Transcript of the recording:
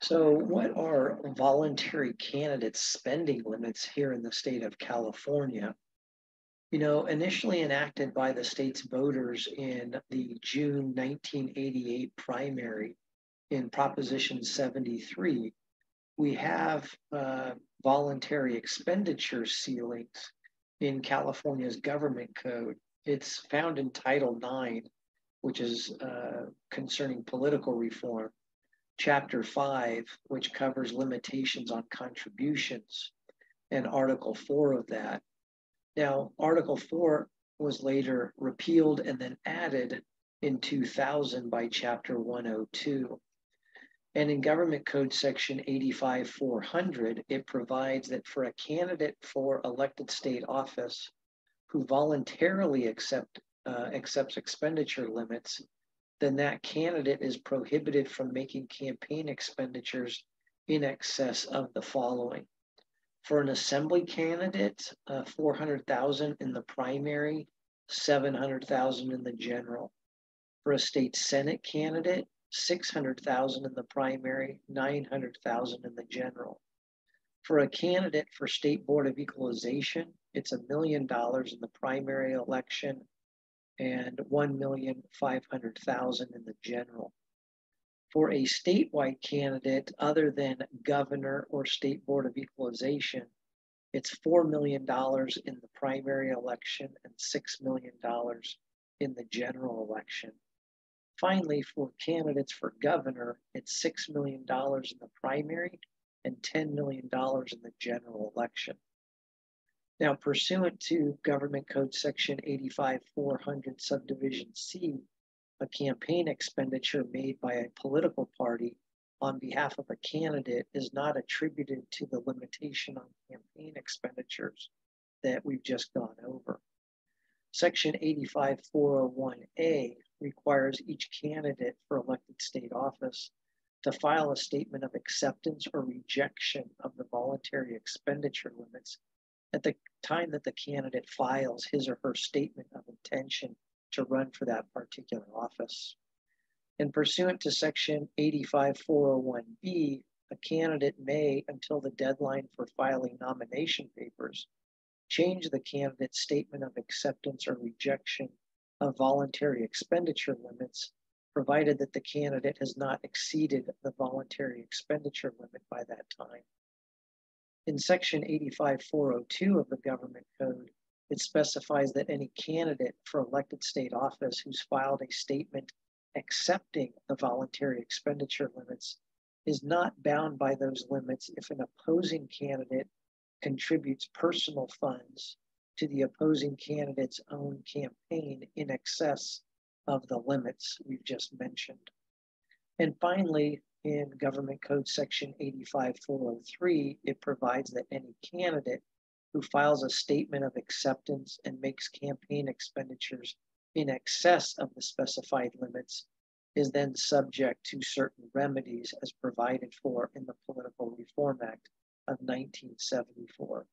So, what are voluntary candidates' spending limits here in the state of California? Initially enacted by the state's voters in the June 1988 primary in Proposition 73, we have voluntary expenditure ceilings in California's government code. It's found in Title 9, which is concerning political reform. Chapter 5, which covers limitations on contributions, and Article 4 of that. Now, Article 4 was later repealed and then added in 2000 by Chapter 102. And in Government Code Section 85-400, it provides that for a candidate for elected state office who voluntarily accepts expenditure limits, then that candidate is prohibited from making campaign expenditures in excess of the following. For an assembly candidate, 400,000 in the primary, 700,000 in the general. For a state senate candidate, 600,000 in the primary, 900,000 in the general. For a candidate for State Board of Equalization, it's $1 million in the primary election and 1,500,000 in the general. For a statewide candidate other than governor or State Board of Equalization, it's $4 million in the primary election and $6 million in the general election. Finally, for candidates for governor, it's $6 million in the primary and $10 million in the general election. Now, pursuant to Government Code Section 85-400 Subdivision C, a campaign expenditure made by a political party on behalf of a candidate is not attributed to the limitation on campaign expenditures that we've just gone over. Section 85-401A requires each candidate for elected state office to file a statement of acceptance or rejection of the voluntary expenditure limits at the time that the candidate files his or her statement of intention to run for that particular office. And pursuant to Section 85-401B, a candidate may, until the deadline for filing nomination papers, change the candidate's statement of acceptance or rejection of voluntary expenditure limits, provided that the candidate has not exceeded the voluntary expenditure limit by that time. In Section 85-402 of the Government Code, it specifies that any candidate for elected state office who's filed a statement accepting the voluntary expenditure limits is not bound by those limits if an opposing candidate contributes personal funds to the opposing candidate's own campaign in excess of the limits we've just mentioned. And finally, in Government Code Section 85-403, it provides that any candidate who files a statement of acceptance and makes campaign expenditures in excess of the specified limits is then subject to certain remedies as provided for in the Political Reform Act of 1974.